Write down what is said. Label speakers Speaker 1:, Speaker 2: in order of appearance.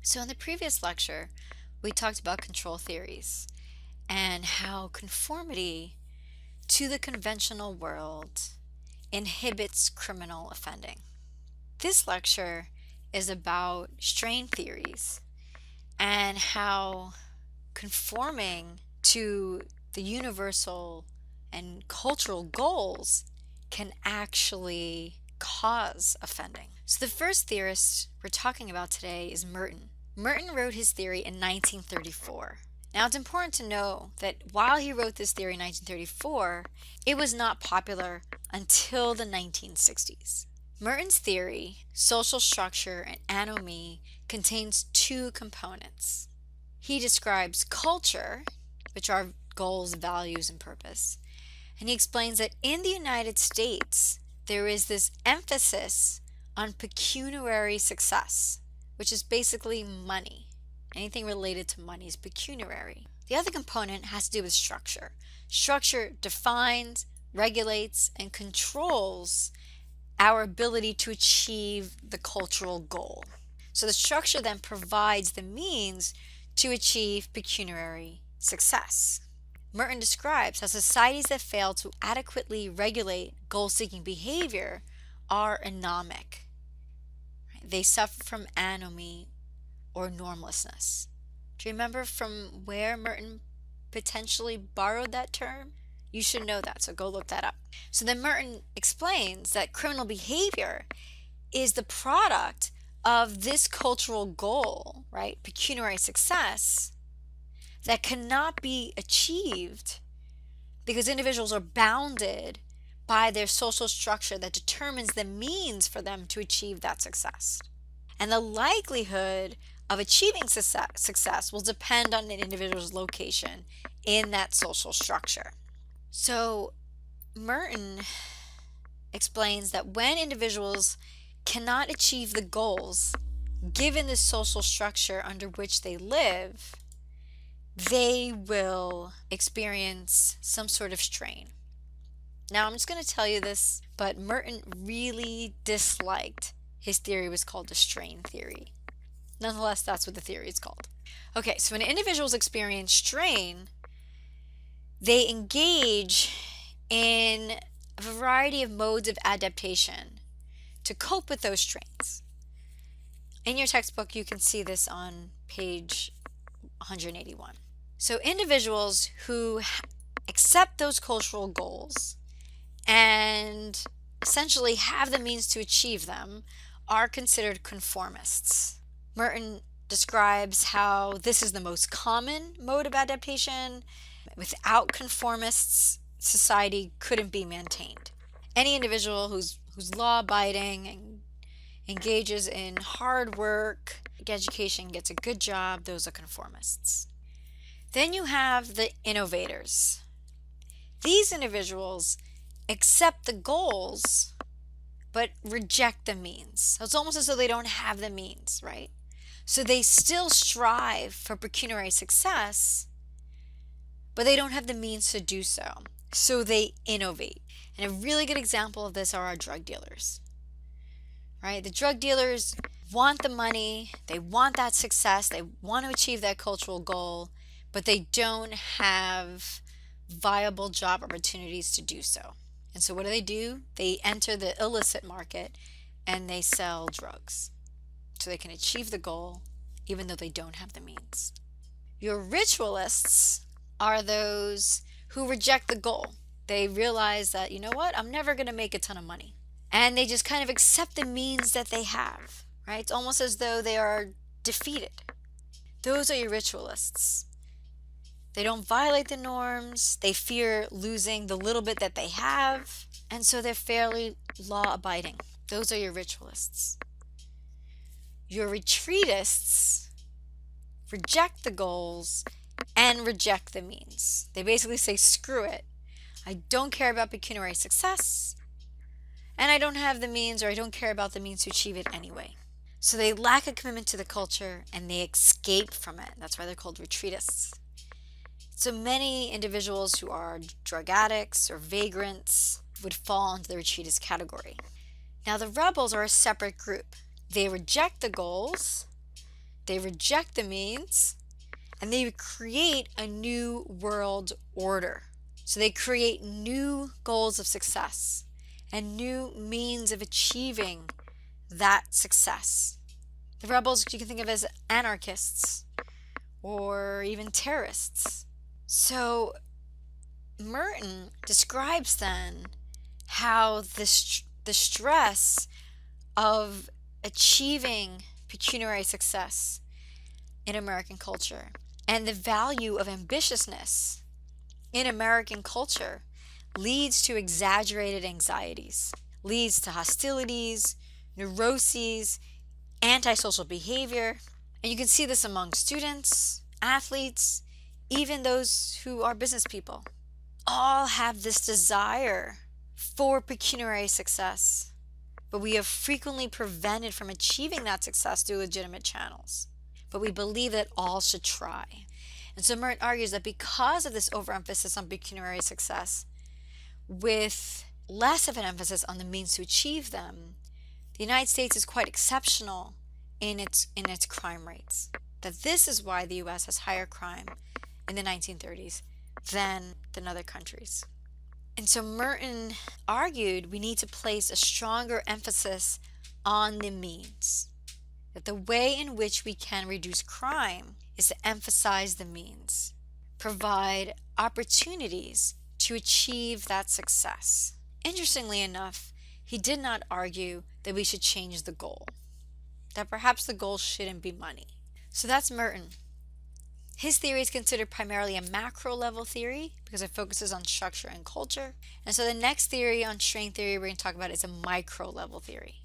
Speaker 1: So in the previous lecture, we talked about control theories and how conformity to the conventional world inhibits criminal offending. This lecture is about strain theories and how conforming to the universal and cultural goals can actually cause offending. So the first theorist we're talking about today is Merton. Merton wrote his theory in 1934. Now it's important to know that while he wrote this theory in 1934, it was not popular until the 1960s. Merton's theory, social structure and anomie, contains two components. He describes culture, which are goals, values, and purpose, and he explains that in the United States, there is this emphasis on pecuniary success, which is basically money. Anything related to money is pecuniary. The other component has to do with structure. Structure defines, regulates, and controls our ability to achieve the cultural goal. So the structure then provides the means to achieve pecuniary success. Merton describes how societies that fail to adequately regulate goal-seeking behavior are anomic. They suffer from anomie or normlessness. Do you remember from where Merton potentially borrowed that term? You should know that, so go look that up. So then Merton explains that criminal behavior is the product of this cultural goal, right, pecuniary success, that cannot be achieved because individuals are bounded by their social structure that determines the means for them to achieve that success. And the likelihood of achieving success will depend on an individual's location in that social structure. So Merton explains that when individuals cannot achieve the goals given the social structure under which they live, they will experience some sort of strain. Now, I'm just going to tell you this, but Merton really disliked his theory was called the strain theory. Nonetheless, that's what the theory is called. Okay, so when individuals experience strain, they engage in a variety of modes of adaptation to cope with those strains. In your textbook, you can see this on page 181. So individuals who accept those cultural goals and essentially have the means to achieve them are considered conformists. Merton describes how this is the most common mode of adaptation. Without conformists, society couldn't be maintained. Any individual who's law-abiding and engages in hard work, education, gets a good job, those are conformists. Then you have the innovators. These individuals accept the goals but reject the means. So it's almost as though they don't have the means, right? So they still strive for pecuniary success, but they don't have the means to do so. So they innovate. And a really good example of this are our drug dealers, right? The drug dealers want the money, they want that success, they want to achieve that cultural goal, but they don't have viable job opportunities to do so. And so what do? They enter the illicit market and they sell drugs so they can achieve the goal even though they don't have the means. Your ritualists are those who reject the goal. They realize that, you know what, I'm never going to make a ton of money. And they just kind of accept the means that they have, right? It's almost as though they are defeated. Those are your ritualists. They don't violate the norms. They fear losing the little bit that they have. And so they're fairly law-abiding. Those are your ritualists. Your retreatists reject the goals and reject the means. They basically say, screw it. I don't care about pecuniary success, and I don't have the means, or I don't care about the means to achieve it anyway. So they lack a commitment to the culture and they escape from it. That's why they're called retreatists. So many individuals who are drug addicts or vagrants would fall into the retreatist category. Now the rebels are a separate group. They reject the goals, They reject the means and they create a new world order. So they create new goals of success and new means of achieving that success. The rebels you can think of as anarchists or even terrorists. So Merton describes then how the stress of achieving pecuniary success in American culture and the value of ambitiousness in American culture leads to exaggerated anxieties, leads to hostilities, neuroses, antisocial behavior. And you can see this among students, athletes, even those who are business people. All have this desire for pecuniary success, but we are frequently prevented from achieving that success through legitimate channels. But we believe that all should try. And so Merton argues that because of this overemphasis on pecuniary success, with less of an emphasis on the means to achieve them, the United States is quite exceptional in its crime rates. That this is why the US has higher crime in the 1930s than other countries. And so Merton argued we need to place a stronger emphasis on the means. That the way in which we can reduce crime is to emphasize the means, provide opportunities to achieve that success. Interestingly enough, he did not argue that we should change the goal, that perhaps the goal shouldn't be money. So that's Merton. His theory is considered primarily a macro level theory because it focuses on structure and culture. And so the next theory on string theory we're going to talk about is a micro level theory.